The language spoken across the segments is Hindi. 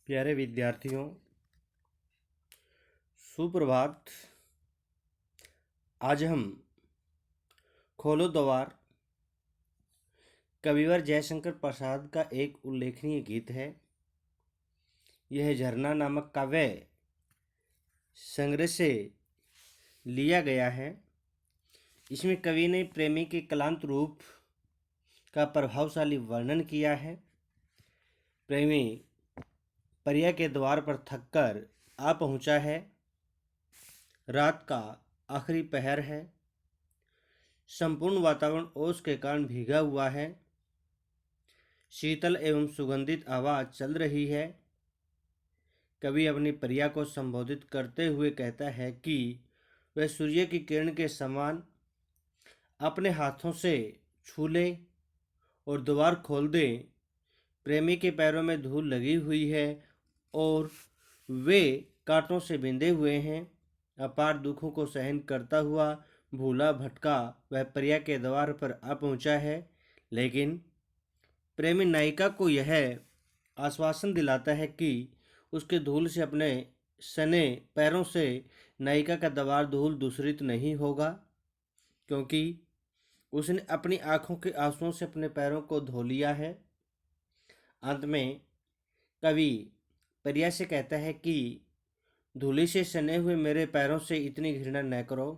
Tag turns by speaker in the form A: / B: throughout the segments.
A: प्यारे विद्यार्थियों, सुप्रभात। आज हम खोलो द्वार कविवर जयशंकर प्रसाद का एक उल्लेखनीय गीत है। यह झरना नामक काव्य संग्रह से लिया गया है। इसमें कवि ने प्रेमी के क्लांत रूप का प्रभावशाली वर्णन किया है। प्रेमी परिया के द्वार पर थककर आ पहुंचा है। रात का आखिरी पहर है। संपूर्ण वातावरण ओस के कारण भीगा हुआ है। शीतल एवं सुगंधित हवा चल रही है। कवि अपनी प्रिया को संबोधित करते हुए कहता है कि वह सूर्य की किरण के समान अपने हाथों से छू ले और द्वार खोल दे। प्रेमी के पैरों में धूल लगी हुई है और वे कांटों से बिंधे हुए हैं। अपार दुखों को सहन करता हुआ भूला भटका वह प्रिया के द्वार पर आ पहुंचा है, लेकिन प्रेमी नायिका को यह आश्वासन दिलाता है कि उसके धूल से अपने सने पैरों से नायिका का द्वार धूल दूषित नहीं होगा, क्योंकि उसने अपनी आंखों के आंसुओं से अपने पैरों को धो लिया है। अंत में कवि प्रिया से कहता है कि धूली से सने हुए मेरे पैरों से इतनी घृणा न करो।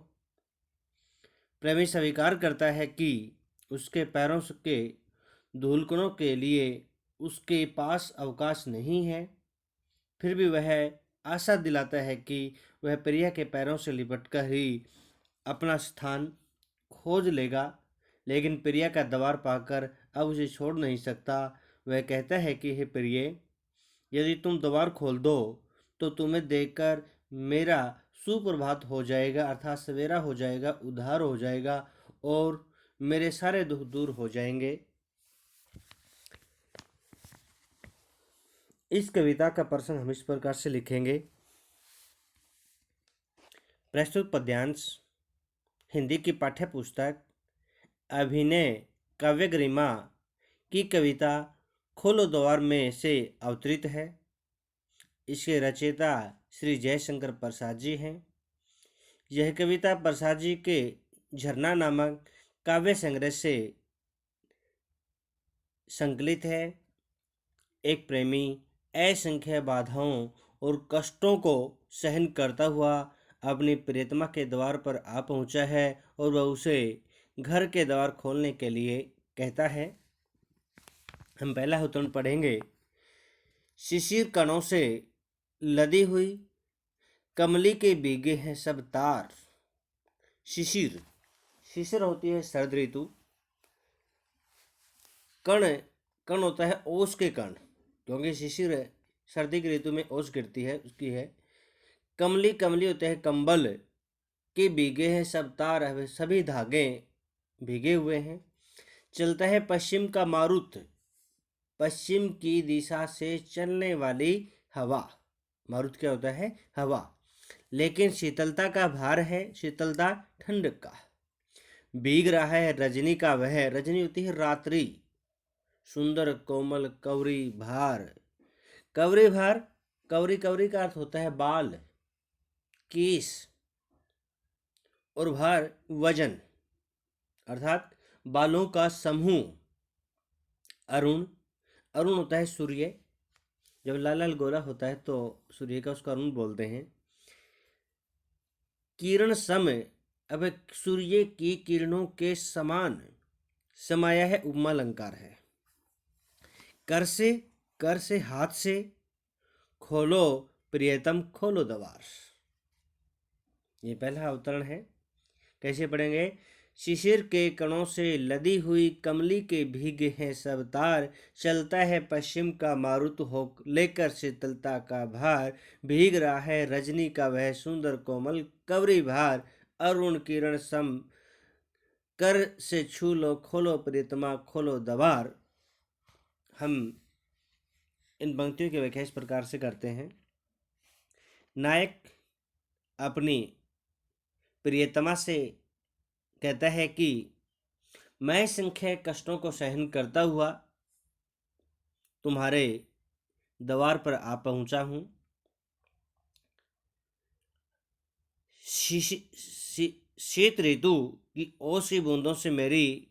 A: प्रेमी स्वीकार करता है कि उसके पैरों के धूलकणों के लिए उसके पास अवकाश नहीं है। फिर भी वह आशा दिलाता है कि वह प्रिया के पैरों से लिपटकर ही अपना स्थान खोज लेगा, लेकिन प्रिया का द्वार पाकर अब उसे छोड़ नहीं सकता। वह कहता है कि हे प्रिय, यदि तुम द्वार खोल दो तो तुम्हें देखकर मेरा सुप्रभात हो जाएगा, अर्थात सवेरा हो जाएगा, उद्धार हो जाएगा और मेरे सारे दुख दूर हो जाएंगे। इस कविता का प्रसंग हम इस प्रकार से लिखेंगे। प्रस्तुत पद्यांश हिंदी की पाठ्य पुस्तक अभिनय काव्य गरिमा की कविता खोलो द्वार में से अवतरित है। इसके रचयिता श्री जयशंकर प्रसाद जी हैं। यह कविता प्रसाद जी के झरना नामक काव्य संग्रह से संकलित है। एक प्रेमी असंख्य बाधाओं और कष्टों को सहन करता हुआ अपनी प्रियतमा के द्वार पर आ पहुंचा है और वह उसे घर के द्वार खोलने के लिए कहता है। हम पहला उदाहरण पढ़ेंगे। शिशिर कणों से लदी हुई कमली के भीगे हैं सब तार। शिशिर शिशिर होती है शरद ऋतु। कण कण होता है ओस के कण, क्योंकि शिशिर सर्दी की ऋतु में ओस गिरती है, उसकी है। कमली कमली होते हैं कंबल के भीगे हैं सब तार, है सभी धागे भीगे हुए हैं। चलता है पश्चिम का मारुत, पश्चिम की दिशा से चलने वाली हवा। मारुत क्या होता है? हवा। लेकिन शीतलता का भार है, शीतलता ठंड का। भीग रहा है रजनी का वह, रजनी होती है रात्रि। सुंदर कोमल कवरी भार, कवरी भार, कवरी कवरी का अर्थ होता है बाल, केस, और भार वजन, अर्थात बालों का समूह। अरुण, अरुण होता है सूर्य। जब लाल लाल गोरा होता है तो सूर्य का उसको अरुण बोलते हैं। किरण समय, अब सूर्य की किरणों के समान समाया है, उपमा अलंकार है। कर से हाथ से खोलो प्रियतम खोलो द्वार। ये पहला अवतरण है। कैसे पढ़ेंगे? शिशिर के कणों से लदी हुई कमली के भीगे हैं सब तार। चलता है पश्चिम का मारुत हो लेकर शीतलता का भार। भीग रहा है रजनी का वह सुंदर कोमल कवरी भार। अरुण किरण सम कर से छू लो खोलो प्रियतमा खोलो द्वार। हम इन पंक्तियों की व्याख्या इस प्रकार से करते हैं। नायक अपनी प्रियतमा से कहता है कि मैं संख्या कष्टों को सहन करता हुआ तुम्हारे द्वार पर आ पहुंचा हूँ। शीत ऋतु की ओसी बूंदों से मेरी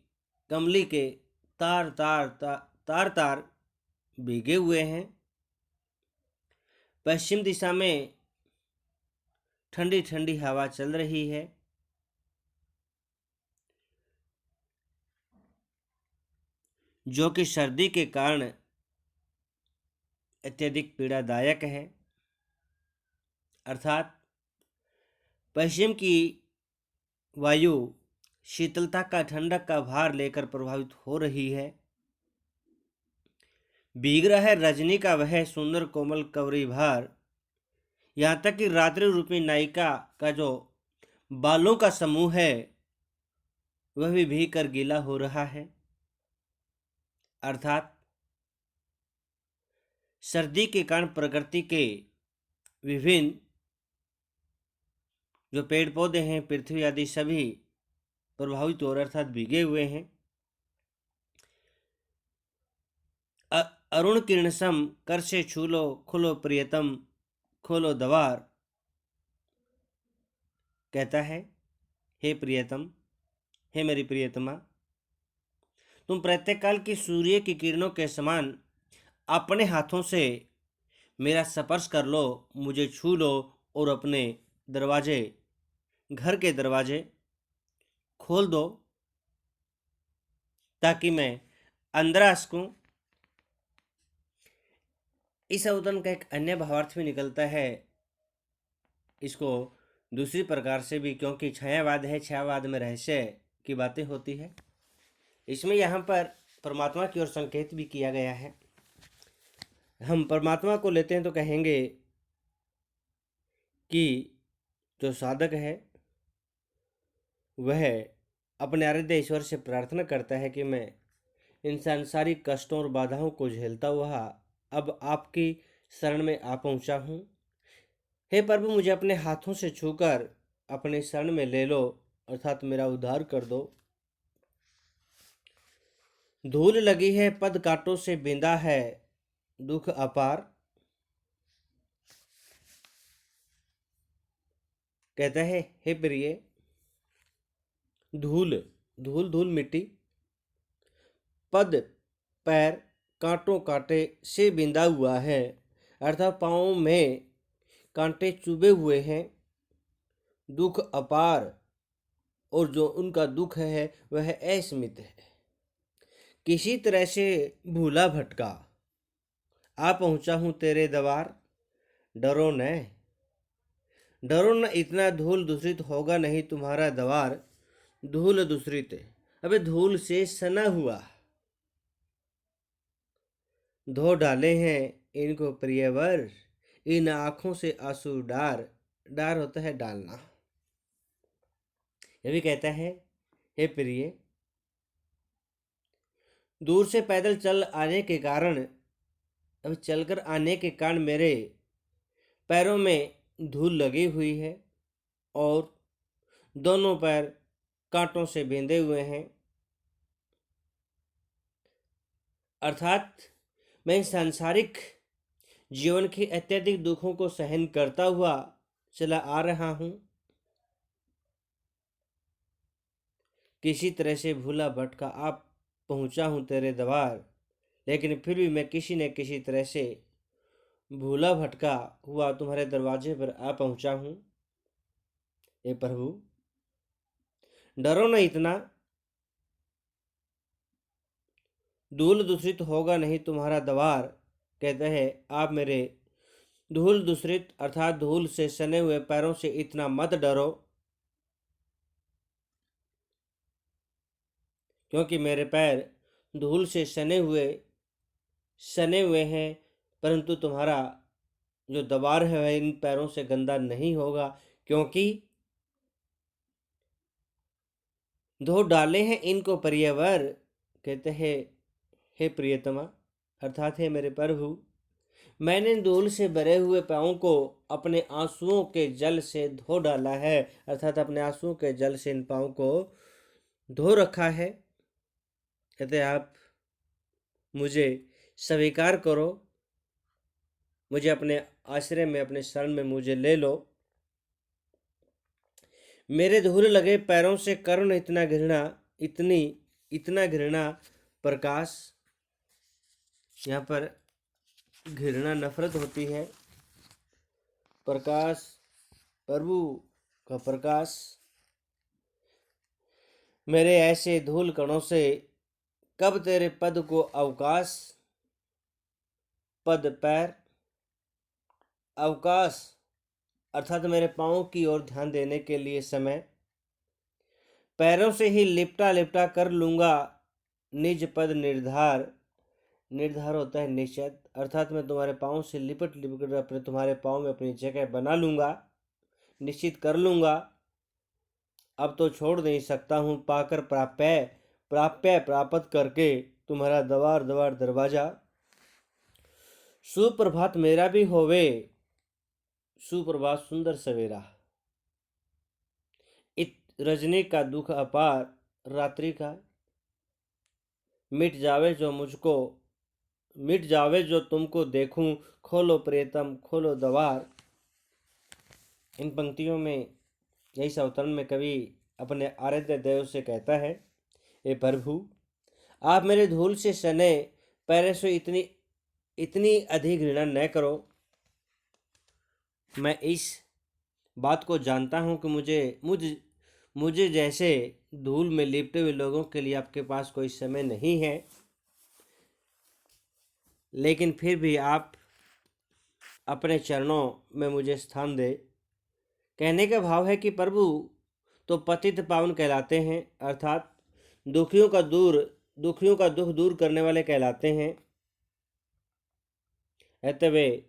A: कमली के तार तार तार तार तार भीगे हुए हैं। पश्चिम दिशा में ठंडी ठंडी हवा चल रही है, जो कि सर्दी के कारण अत्यधिक पीड़ादायक है। अर्थात पश्चिम की वायु शीतलता का, ठंडक का भार लेकर प्रभावित हो रही है। भीग रहा है रजनी का वह सुंदर कोमल कवरी भार, यहाँ तक कि रात्रि रूपी नायिका का जो बालों का समूह है वह भी भीग कर गीला हो रहा है। अर्थात सर्दी के कारण प्रकृति के विभिन्न जो पेड़ पौधे हैं, पृथ्वी आदि सभी प्रभावित हो रहे, अर्थात भीगे हुए हैं। अरुण किरणसम कर से छू लो, खुलो प्रियतम, खोलो द्वार। कहता है, हे प्रियतम, हे मेरी प्रियतमा, तुम प्रातःकाल की सूर्य की किरणों के समान अपने हाथों से मेरा स्पर्श कर लो, मुझे छू लो और अपने दरवाजे, घर के दरवाजे खोल दो ताकि मैं अंदर आ सकूं। इस अवतरण का एक अन्य भावार्थ भी निकलता है, इसको दूसरी प्रकार से भी, क्योंकि छायावाद है, छायावाद में रहस्य की बातें होती है। इसमें यहाँ पर परमात्मा की ओर संकेत भी किया गया है। हम परमात्मा को लेते हैं तो कहेंगे कि जो साधक है वह अपने आराध्य ईश्वर से प्रार्थना करता है कि मैं इन सांसारिक कष्टों और बाधाओं को झेलता हुआ अब आपकी शरण में आ पहुंचा हूँ। हे प्रभु, मुझे अपने हाथों से छूकर अपने शरण में ले लो, अर्थात मेरा उद्धार कर दो। धूल लगी है पद कांटों से बिंदा है दुख अपार। कहता है, हे प्रिय, धूल धूल धूल मिट्टी, पद पैर कांटों कांटे से बिंदा हुआ है, अर्थात पाँव में कांटे चुभे हुए हैं। दुख अपार, और जो उनका दुख है वह असीमित है। किसी तरह से भूला भटका आ पहुंचा हूं तेरे द्वार, डरो न, डरो न, इतना धूल दूषित होगा नहीं तुम्हारा द्वार। धूल दूषित, अबे धूल से सना हुआ, धो डाले हैं इनको प्रियवर, इन आंखों से आंसू डार। डार होता है डालना। यह भी कहता है, हे प्रिय, दूर से पैदल चल आने के कारण, अब चलकर आने के कारण मेरे पैरों में धूल लगी हुई है और दोनों पैर कांटों से बेंधे हुए हैं। अर्थात मैं सांसारिक जीवन के अत्यधिक दुखों को सहन करता हुआ चला आ रहा हूं। किसी तरह से भूला भटका आप पहुंचा हूं तेरे द्वार, लेकिन फिर भी मैं किसी न किसी तरह से भूला भटका हुआ तुम्हारे दरवाजे पर आ पहुंचा हूं। हे प्रभु, डरो न इतना, धूल दूषित होगा नहीं तुम्हारा द्वार। कहते हैं, आप मेरे धूल दूषित अर्थात धूल से सने हुए पैरों से इतना मत डरो, क्योंकि मेरे पैर धूल से सने हुए हैं, परंतु तुम्हारा जो द्वार है वह इन पैरों से गंदा नहीं होगा, क्योंकि धो डाले हैं इनको प्रियवर। कहते हैं, हे प्रियतमा, अर्थात है मेरे प्रभु, मैंने धूल से भरे हुए पाँवों को अपने आंसुओं के जल से धो डाला है, अर्थात अपने आंसुओं के जल से इन पाँवों को धो रखा है। कहते आप मुझे स्वीकार करो मुझे अपने आश्रय में, अपने शरण में मुझे ले लो। मेरे धूल लगे पैरों से करो न इतना घृणा, इतना घृणा प्रकाश। यहाँ पर घृणा नफरत होती है, प्रकाश प्रभु का प्रकाश। मेरे ऐसे धूल कणों से कब तेरे पद को अवकाश। पद पैर, अवकाश अर्थात मेरे पाँव की ओर ध्यान देने के लिए समय। पैरों से ही लिपटा लिपटा कर लूँगा निज पद निर्धार। निर्धार होता है निश्चित, अर्थात मैं तुम्हारे पाँव से लिपट लिपट कर अपने तुम्हारे पाँव में अपनी जगह बना लूँगा, निश्चित कर लूँगा। अब तो छोड़ नहीं सकता हूँ, पाकर प्राप्त करके तुम्हारा द्वार द्वार दरवाजा। सुप्रभात मेरा भी होवे, सुप्रभात सुंदर सवेरा। इत रजनी का दुख अपार, रात्रि का मिट जावे जो तुमको देखूं, खोलो प्रियतम खोलो द्वार। इन पंक्तियों में, इस अवतरण में कवि अपने आराध्य देव से कहता है, हे प्रभु आप मेरे धूल से सने पैरों से इतनी अधिक घृणा न करो। मैं इस बात को जानता हूँ कि मुझे जैसे धूल में लिपटे हुए लोगों के लिए आपके पास कोई समय नहीं है, लेकिन फिर भी आप अपने चरणों में मुझे स्थान दे। कहने का भाव है कि प्रभु तो पतित पावन कहलाते हैं, अर्थात दुखियों का दुख दूर करने वाले कहलाते हैं। अतः वे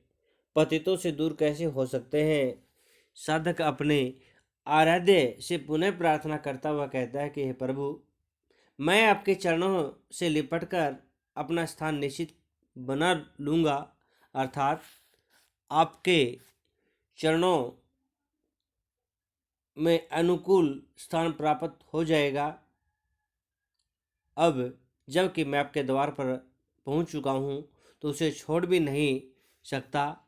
A: पतितों से दूर कैसे हो सकते हैं। साधक अपने आराध्य से पुनः प्रार्थना करता हुआ कहता है कि हे प्रभु मैं आपके चरणों से लिपटकर अपना स्थान निश्चित बना लूँगा, अर्थात आपके चरणों में अनुकूल स्थान प्राप्त हो जाएगा। अब जबकि मैं आपके द्वार पर पहुंच चुका हूँ तो उसे छोड़ भी नहीं सकता।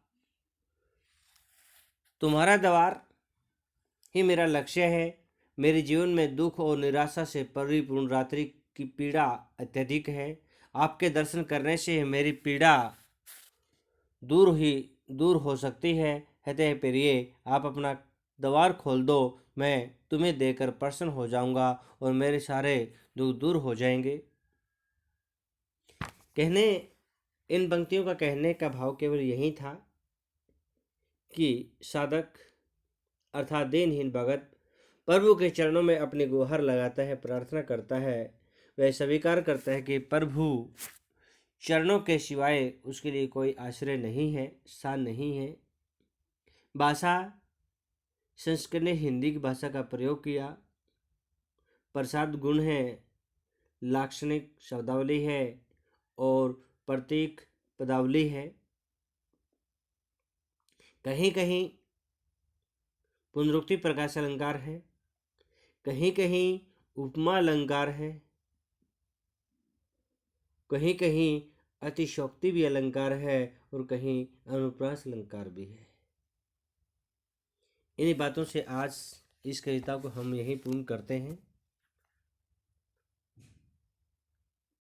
A: तुम्हारा द्वार ही मेरा लक्ष्य है। मेरे जीवन में दुख और निराशा से परिपूर्ण रात्रि की पीड़ा अत्यधिक है। आपके दर्शन करने से मेरी पीड़ा दूर हो सकती है। कहते प्रिय आप अपना द्वार खोल दो, मैं तुम्हें देकर प्रसन्न हो जाऊंगा और मेरे सारे दुख दूर हो जाएंगे। इन पंक्तियों का कहने का भाव केवल यही था कि साधक अर्थात दीनहीन भगत प्रभु के चरणों में अपनी गुहार लगाता है, प्रार्थना करता है। वह स्वीकार करता है कि प्रभु चरणों के सिवाय उसके लिए कोई आश्रय नहीं है, स्थान नहीं है। भाषा संस्कृत ने हिंदी की भाषा का प्रयोग किया। प्रसाद गुण है, लाक्षणिक शब्दावली है और प्रतीक पदावली है। कहीं कहीं पुनरुक्ति प्रकाश अलंकार है, कहीं कहीं उपमा अलंकार है, कहीं कहीं अतिशोक्ति भी अलंकार है और कहीं अनुप्रास अलंकार भी है। इन्हीं बातों से आज इस कविता को हम यहीं पूर्ण करते हैं।